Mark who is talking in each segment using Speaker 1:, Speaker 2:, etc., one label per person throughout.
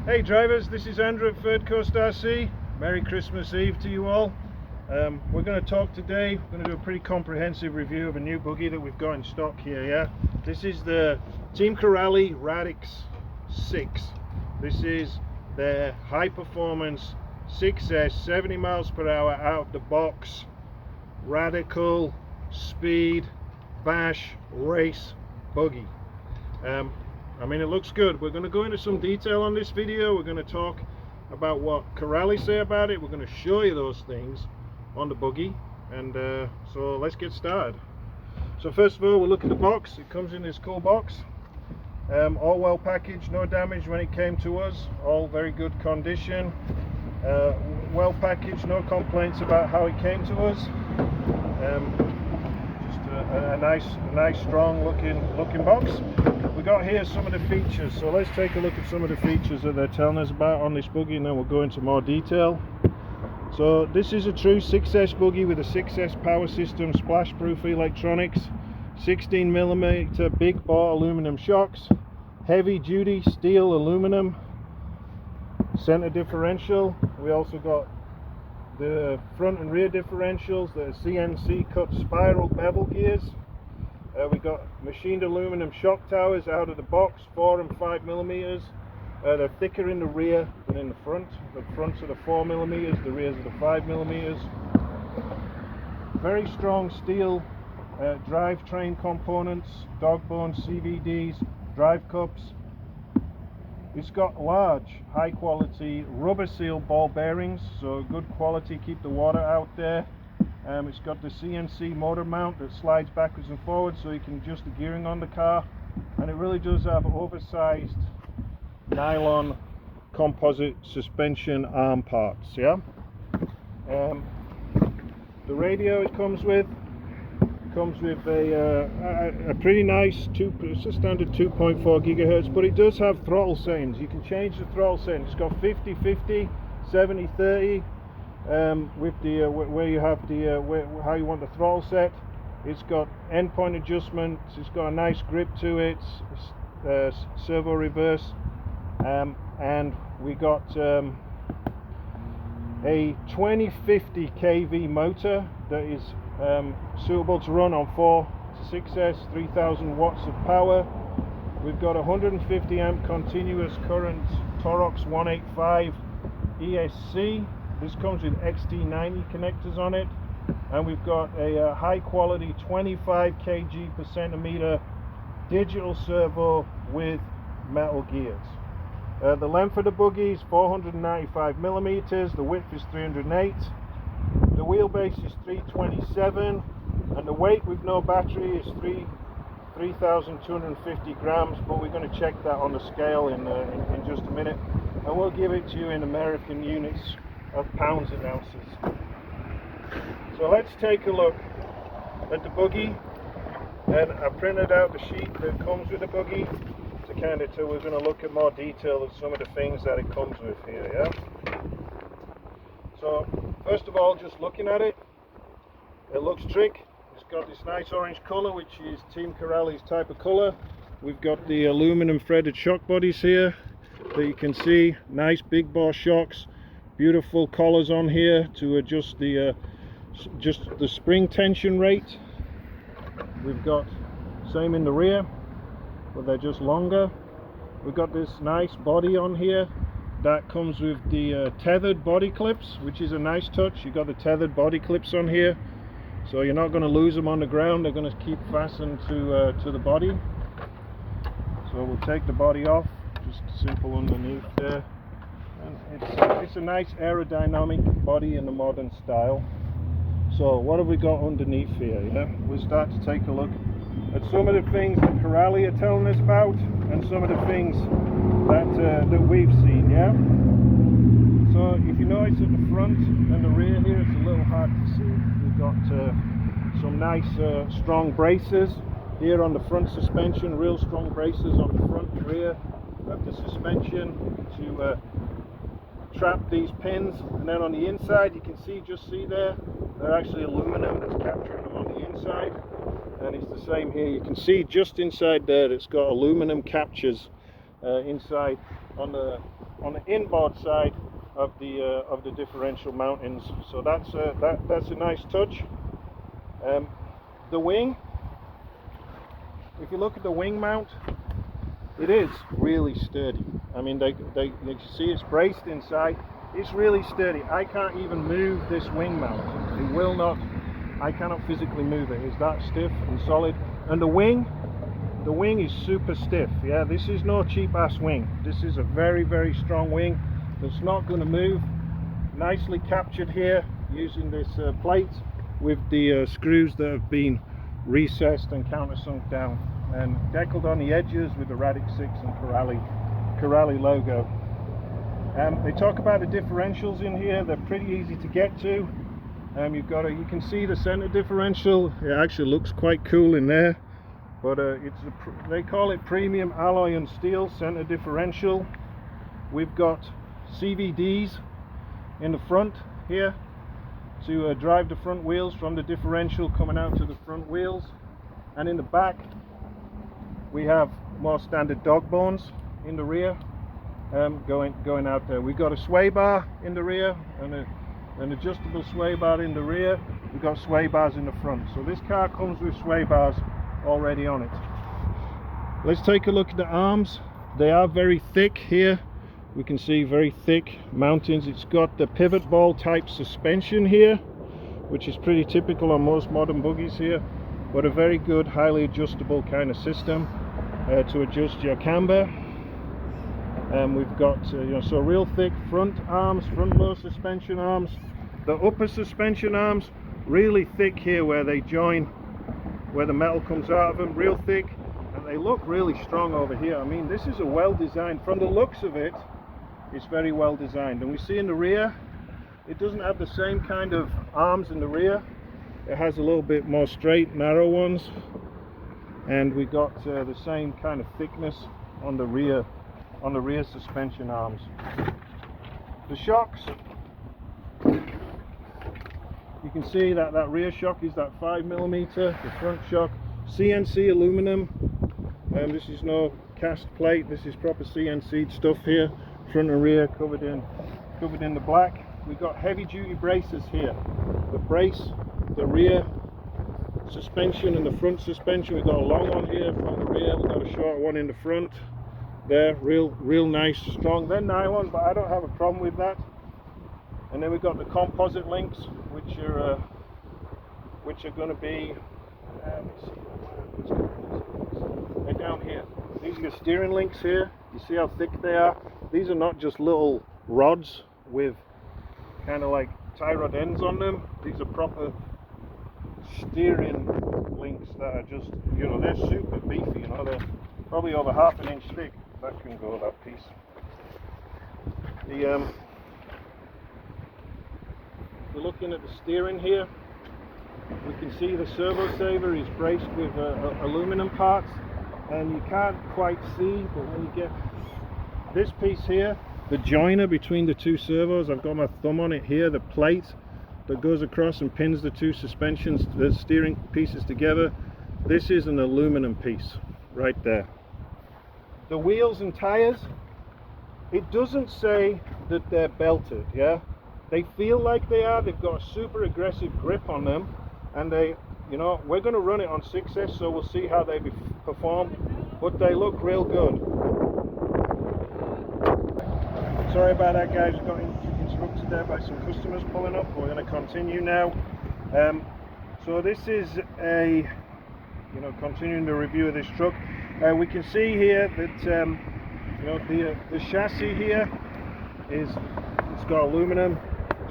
Speaker 1: Hey drivers, this is Andrew at ThirdCoastRC. Merry Christmas Eve to you all. We're going to talk today, we're going to do a pretty comprehensive review of a new buggy that we've got in stock here, yeah? This is the Team Corally Radix 6. This is their high performance 6S, 70 miles per hour out of the box, radical speed, bash, race buggy. I mean, it looks good. We're going to go into some detail on this video. We're going to talk about what Corally say about it. We're going to show you those things on the buggy, and so let's get started. So first of all, we'll look at the box. It comes in this cool box, all well packaged, no damage when it came to us, all very good condition, well packaged, no complaints about how it came to us. Just a nice strong looking box. We got here some of the features, so let's take a look at some of the features that they're telling us about on this buggy, and then we'll go into more detail. So this is a true 6S buggy with a 6S power system, splash proof electronics, 16mm big bore aluminum shocks, heavy duty steel aluminum center differential. We also got the front and rear differentials that are CNC cut spiral bevel gears. We got machined aluminum shock towers out of the box, 4 and 5mm. They're thicker in the rear than in the front. The fronts are the 4mm, the rears are the 5mm. Very strong steel drivetrain components, dog bones, CVDs, drive cups. It's got large, high quality rubber seal ball bearings, so good quality, keep the water out there. It's got the CNC motor mount that slides backwards and forwards so you can adjust the gearing on the car, and it really does have oversized nylon composite suspension arm parts, yeah. The radio it comes with a pretty nice it's a standard 2.4 gigahertz, but it does have throttle settings. You can change the throttle settings. It's got 50-50, 70-30. With the where you have the how you want the throttle set. It's got endpoint adjustments. It's got a nice grip to it. Servo reverse, and we got a 2050 kV motor that is suitable to run on 4 to 6S, 3000 watts of power. We've got 150 amp continuous current Torox 185 ESC. This comes with XT90 connectors on it, and we've got a high quality 25 kg per centimeter digital servo with metal gears. The length of the buggy is 495mm, the width is 308, the wheelbase is 327, and the weight with no battery is 3,250 grams, but we're going to check that on the scale in just a minute, and we'll give it to you in American units of pounds and ounces. So let's take a look at the buggy, and I printed out the sheet that comes with the buggy to kind of, we're going to look at more detail of some of the things that it comes with here, yeah. So first of all, just looking at it, it looks trick. It's got this nice orange color, which is Team Corally's type of color. We've got the aluminum threaded shock bodies here that you can see, nice big bore shocks. Beautiful collars on here to adjust the just the spring tension rate. We've got same in the rear, but they're just longer. We've got this nice body on here that comes with the tethered body clips, which is a nice touch. You've got the tethered body clips on here, so you're not going to lose them on the ground. They're going to keep fastened to the body. So we'll take the body off, just simple underneath there. And it's a nice aerodynamic body in the modern style. So what have we got underneath here? Yeah, we'll start to take a look at some of the things that Corally are telling us about, and some of the things that we've seen. Yeah. So if you notice at the front and the rear here, it's a little hard to see. We've got some nice strong braces here on the front suspension. Real strong braces on the front and rear of the suspension to trap these pins, and then on the inside you can see there, they're actually aluminum that's capturing them on the inside, and it's the same here. You can see just inside there it's got aluminum captures inside on the on the inboard side of the differential mountings. So that's a nice touch. The wing, if you look at the wing mount, it is really sturdy. I mean, you can see it's braced inside. It's really sturdy. I can't even move this wing mount. It will not. I cannot physically move it. It's that stiff and solid. And the wing is super stiff. Yeah, this is no cheap ass wing. This is a very, very strong wing that's not going to move. Nicely captured here using this plate with the screws that have been recessed and countersunk down, and deckled on the edges with the Radix 6 and Corally logo. They talk about the differentials in here. They're pretty easy to get to. You can see the center differential. It actually looks quite cool in there, but they call it premium alloy and steel center differential. We've got CVDs in the front here to drive the front wheels from the differential coming out to the front wheels, and in the back we have more standard dog bones in the rear, going out there. We've got a sway bar in the rear and an adjustable sway bar in the rear. We've got sway bars in the front, so this car comes with sway bars already on it. Let's take a look at the arms. They are very thick here. We can see very thick mountings. It's got the pivot ball type suspension here, which is pretty typical on most modern buggies here, but a very good highly adjustable kind of system to adjust your camber. We've got so real thick front arms, front low suspension arms. The upper suspension arms really thick here where they join, where the metal comes out of them, real thick, and they look really strong over here. I mean, this is a well designed, from the looks of it, it's very well designed. And we see in the rear, it doesn't have the same kind of arms in the rear. It has a little bit more straight, narrow ones, and we got the same kind of thickness on the rear suspension arms. The shocks, you can see that rear shock is that 5mm. The front shock, CNC aluminum. This is no cast plate. This is proper CNC'd stuff here. Front and rear covered in the black. We've got heavy duty braces here. The brace the rear suspension and the front suspension. We've got a long one here from the rear. We've got a short one in the front. They're real nice, strong. They're nylon, but I don't have a problem with that. And then we've got the composite links, which are going to be they're down here. These are your steering links here. You see how thick they are? These are not just little rods with kind of like tie rod ends on them. These are proper steering links that are just, they're super beefy. They're probably over ½ an inch thick. That can go, that piece. We're looking at the steering here. We can see the servo saver is braced with aluminum parts, and you can't quite see, but when you get this piece here, the joiner between the two servos, I've got my thumb on it here, the plate that goes across and pins the two suspensions, the steering pieces together. This is an aluminum piece right there. The wheels and tires, it doesn't say that they're belted, yeah? They feel like they are. They've got a super aggressive grip on them, and we're going to run it on 6S, so we'll see how they perform, but they look real good. Sorry about that, guys. We got interrupted there by some customers pulling up. We're going to continue now. So this is continuing the review of this truck. We can see here that the chassis here it's got aluminum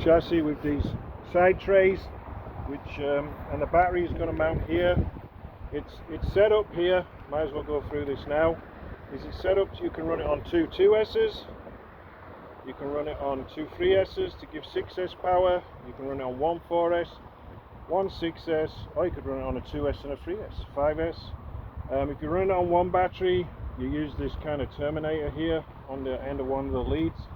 Speaker 1: chassis with these side trays, which and the battery is going to mount here. It's set up here. Might as well go through this now. Is it set up so you can run it on two 2S's? You can run it on two 3S's to give 6S power. You can run it on one 4S, one 6S, or you could run it on a 2S and a 3S, 5S. If you run it on one battery, you use this kind of terminator here on the end of one of the leads,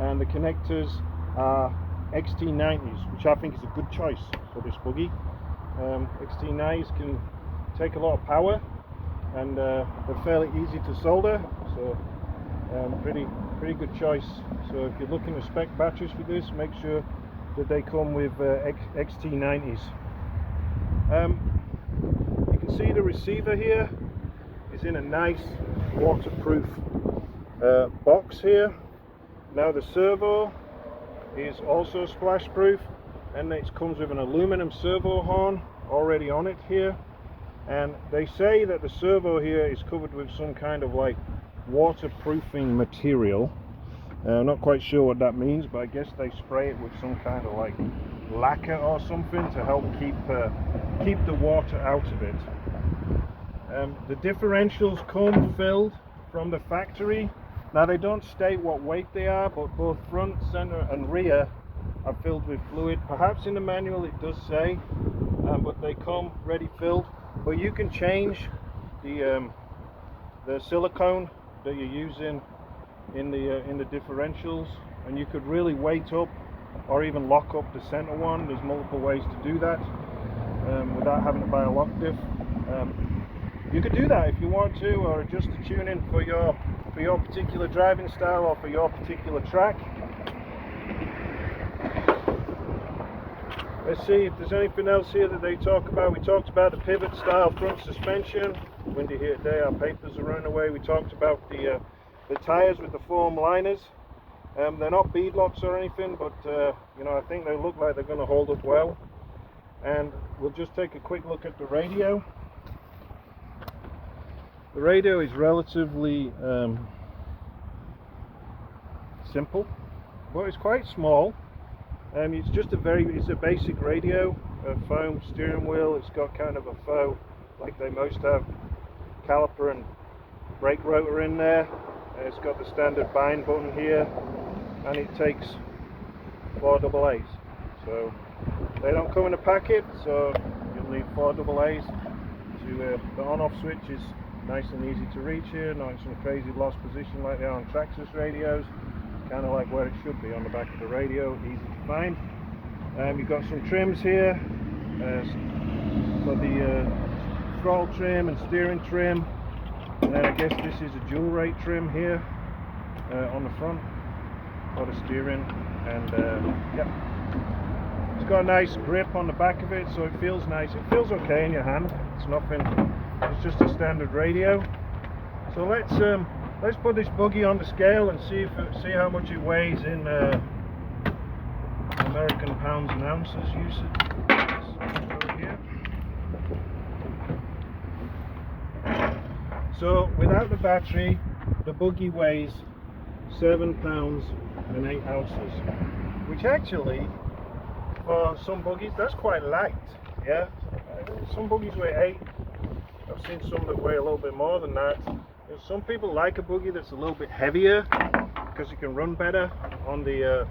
Speaker 1: and the connectors are XT90s, which I think is a good choice for this buggy. XT90s can take a lot of power, and they're fairly easy to solder, so Pretty good choice. So if you're looking to spec batteries for this, make sure that they come with XT90s. You can see the receiver here is in a nice waterproof box here. Now the servo is also splash proof, and it comes with an aluminum servo horn already on it here, and they say that the servo here is covered with some kind of like waterproofing material. I'm not quite sure what that means, but I guess they spray it with some kind of like lacquer or something to help keep the water out of it. The differentials come filled from the factory. Now they don't state what weight they are, but both front, center and rear are filled with fluid. Perhaps in the manual it does say, but they come ready filled. But you can change the silicone that you're using in the differentials, and you could really weight up or even lock up the center one. There's multiple ways to do that without having to buy a lock diff. You could do that if you want to, or adjust the tuning for your particular driving style or for your particular track. Let's see if there's anything else here that they talk about. We talked about the pivot style front suspension. Windy here today, our papers are running away. We talked about the tires with the foam liners. They're not beadlocks or anything, but you know, I think they look like they're going to hold up well. And we'll just take a quick look at the radio. The radio is relatively simple, but it's quite small. It's just it's a basic radio, a foam steering wheel. It's got kind of a faux, like they most have, caliper and brake rotor in there. It's got the standard bind button here, and it takes 4 AA's. So they don't come in a packet, so you'll need 4 AA's. The on-off switch is nice and easy to reach here, not in some crazy lost position like they are on Traxxas radios. It's kind of like where it should be on the back of the radio, easy to find. You've got some trims here for the throttle trim and steering trim, and then I guess this is a dual rate trim here on the front for the steering, and yeah, it's got a nice grip on the back of it, so it feels nice. It feels okay in your hand. It's nothing. It's just a standard radio. So let's put this buggy on the scale and see how much it weighs in American pounds and ounces usage here. So without the battery, the buggy weighs 7 pounds and 8 ounces, which actually for some buggies that's quite light. Yeah, some buggies weigh 8. I've seen some that weigh a little bit more than that. Some people like a buggy that's a little bit heavier because it can run better on the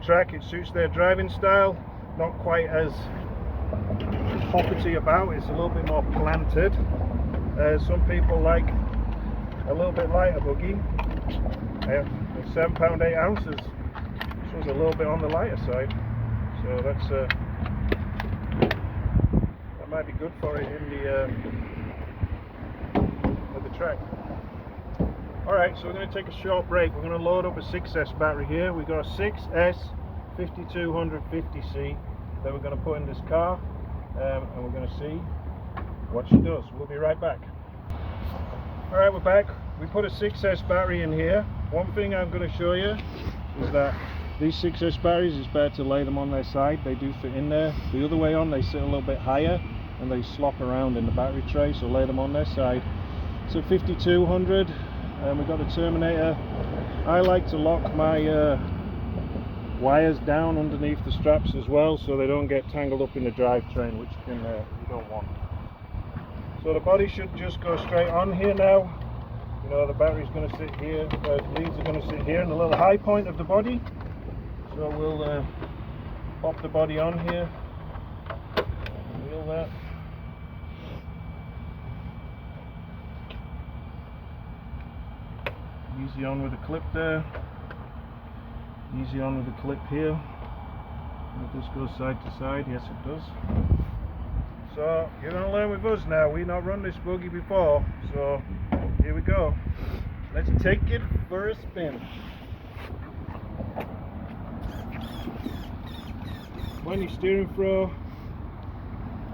Speaker 1: track. It suits their driving style. Not quite as hoppity about. It's a little bit more planted. Some people like a little bit lighter buggy. 7 pound 8 ounces. This one's a little bit on the lighter side. So that's that might be good for it in the track. Alright, so we're going to take a short break. We're going to load up a 6S battery here. We've got a 6S 5250C that we're going to put in this car, and we're going to see what she does. We'll be right back. Alright, we're back. We put a 6S battery in here. One thing I'm going to show you is that these 6S batteries, it's better to lay them on their side. They do fit in there. The other way on, they sit a little bit higher and they slop around in the battery tray, so lay them on their side. So 5200, and we've got a terminator. I like to lock my wires down underneath the straps as well, so they don't get tangled up in the drivetrain, which you don't want. So the body should just go straight on here now. You know, the battery's going to sit here, the leads are going to sit here in the little high point of the body. So we'll pop the body on here, wheel that. Easy on with the clip there, easy on with the clip here. If this goes side to side, yes it does. So you're going to learn with us now. We've not run this buggy before, so here we go. Let's take it for a spin. When your steering throw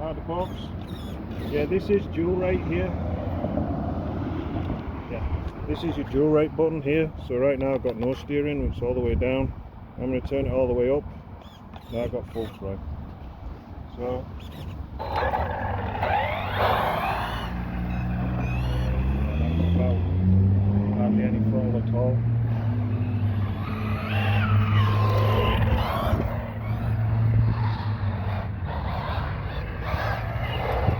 Speaker 1: out of the box. Yeah, this is dual rate here. Yeah, this is your dual rate button here. So right now I've got no steering, it's all the way down. I'm going to turn it all the way up. Now I've got full throttle. So that's about hardly any throttle at all.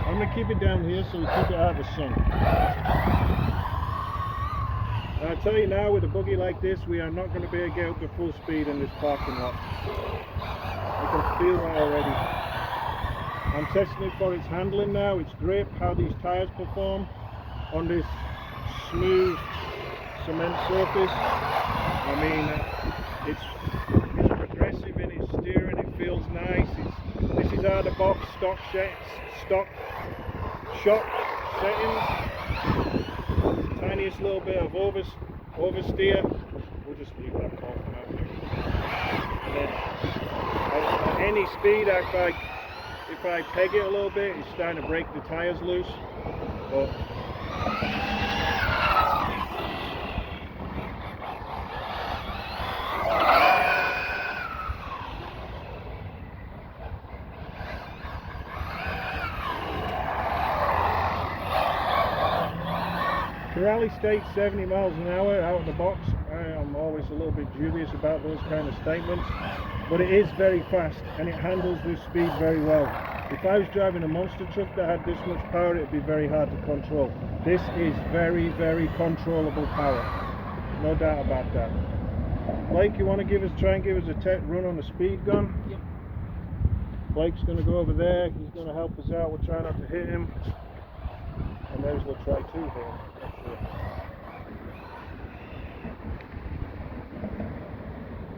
Speaker 1: I'm going to keep it down here so we keep it out of the sun. And I tell you now, with a buggy like this, we are not going to be able to get up to full speed in this parking lot. I can feel that already. I'm testing it for its handling now, its grip, how these tyres perform on this smooth cement surface. I mean, it's progressive in its steering, it feels nice. This is out of the box stock shock settings. Tiniest little bit of oversteer. We'll just leave that call for now. And then at any speed, if I peg it a little bit, it's starting to break the tyres loose. But Corally states 70 miles an hour out of the box. I'm always a little bit dubious about those kind of statements, but it is very fast and it handles this speed very well. If I was driving a monster truck that had this much power, it would be very hard to control. This is very, very controllable power. No doubt about that. Blake, you want to try and give us a run on the speed gun? Yep. Blake's going to go over there. He's going to help us out. We'll try not to hit him. And there's we'll try to hit him.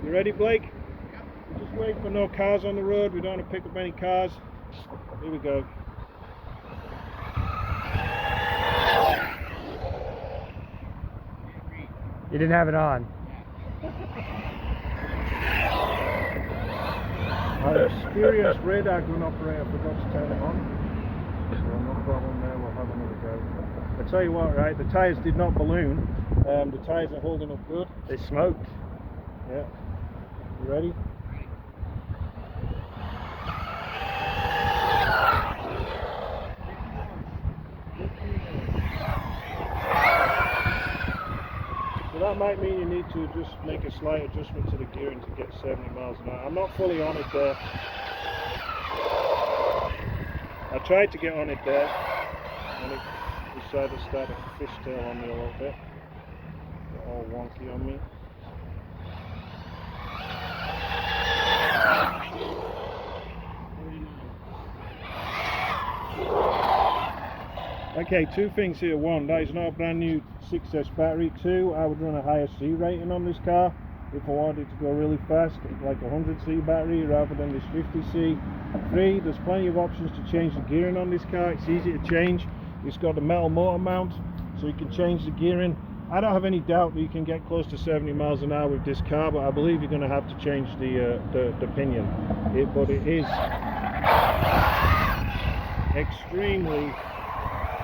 Speaker 1: You ready, Blake? Yep. We're just waiting for no cars on the road. We don't want to pick up any cars. Here we go.
Speaker 2: You didn't have it on.
Speaker 1: Our experienced radar gun operator forgot to turn it on. So no problem there, we'll have another go. I tell you what, right, the tyres did not balloon. The tyres are holding up good.
Speaker 2: They smoked.
Speaker 1: Yeah. You ready? So that might mean you need to just make a slight adjustment to the gearing to get 70 miles an hour. I'm not fully on it there. I tried to get on it there and it decided to start a fishtail on me a little bit. Got all wonky on me. Okay, two things here. One, that is not a brand new 6S battery. Two, I would run a higher C rating on this car if I wanted to go really fast, like a 100C battery rather than this 50C. Three, there's plenty of options to change the gearing on this car. It's easy to change. It's got a metal motor mount, so you can change the gearing. I don't have any doubt that you can get close to 70 miles an hour with this car, but I believe you're going to have to change the pinion. But it is extremely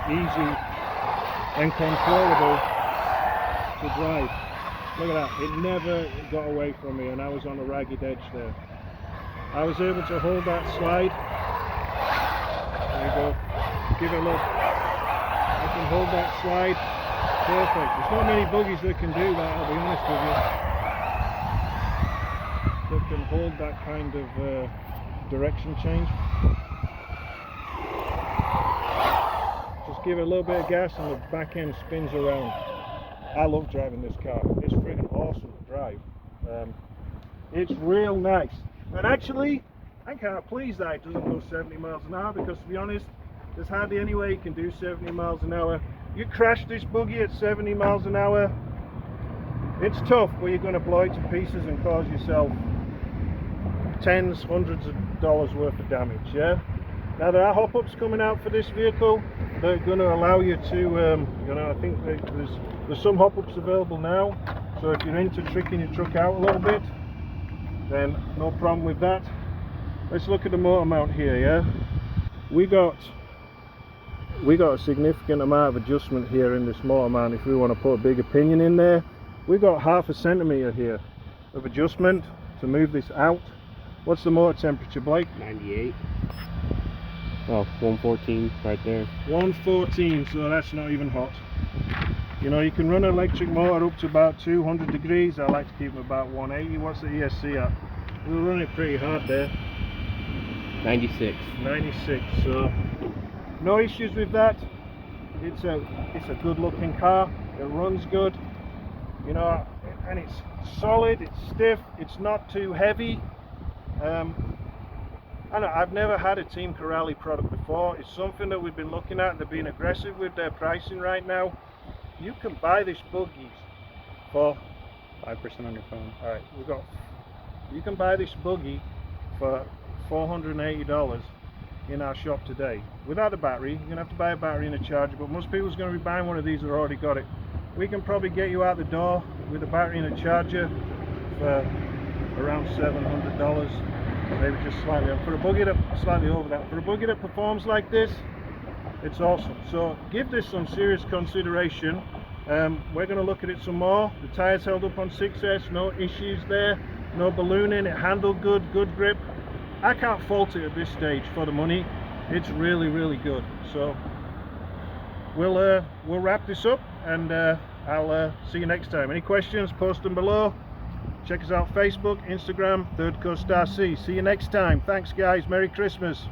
Speaker 1: easy and controllable to drive. Look at that, it never got away from me and I was on a ragged edge there. I was able to hold that slide. There you go. Give it a look. I can hold that slide. Perfect. There's not many buggies that can do that, I'll be honest with you. That can hold that kind of direction change. Just give it a little bit of gas and the back end spins around. I love driving this car. It's friggin' awesome to drive. It's real nice. And actually, I'm kind of pleased that it doesn't go 70 miles an hour because, to be honest, there's hardly any way you can do 70 miles an hour. You crash this buggy at 70 miles an hour, it's tough, but you're going to blow it to pieces and cause yourself tens, hundreds of dollars worth of damage, yeah? Now there are hop-ups coming out for this vehicle that are going to allow you to, I think there's There's some hop-ups available now, so if you're into tricking your truck out a little bit, then no problem with that. Let's look at the motor mount here. Yeah, we got a significant amount of adjustment here in this motor mount. If we want to put a bigger pinion in there, we've got 1/2 centimeter here of adjustment to move this out. What's the motor temperature, Blake?
Speaker 3: 98. Oh, 114 right there.
Speaker 1: 114, so that's not even hot. You know, you can run an electric motor up to about 200 degrees. I like to keep them about 180. What's the ESC at? We're running it pretty hard there.
Speaker 3: 96.
Speaker 1: 96, so no issues with that. It's a good looking car. It runs good, you know, and it's solid, it's stiff, it's not too heavy. I know I've never had a Team Corally product before. It's something that we've been looking at, and they're being aggressive with their pricing right now. You can buy this buggy for
Speaker 3: 5% on your phone.
Speaker 1: alright, you can buy this buggy for $480 in our shop today without a battery. You're gonna have to buy a battery and a charger, but most people's gonna be buying one of these that already got it. We can probably get you out the door with a battery and a charger for around $700, maybe just slightly up. For a buggy that slightly over that. For a buggy that performs like this, it's awesome. So give this some serious consideration. We're going to look at it some more. The tires held up on 6S, no issues there, no ballooning, it handled good, good grip. I can't fault it at this stage for the money. It's really, really good. So we'll wrap this up, and I'll see you next time. Any questions, post them below. Check us out Facebook, Instagram, ThirdCoastRC. See you next time. Thanks guys, Merry Christmas.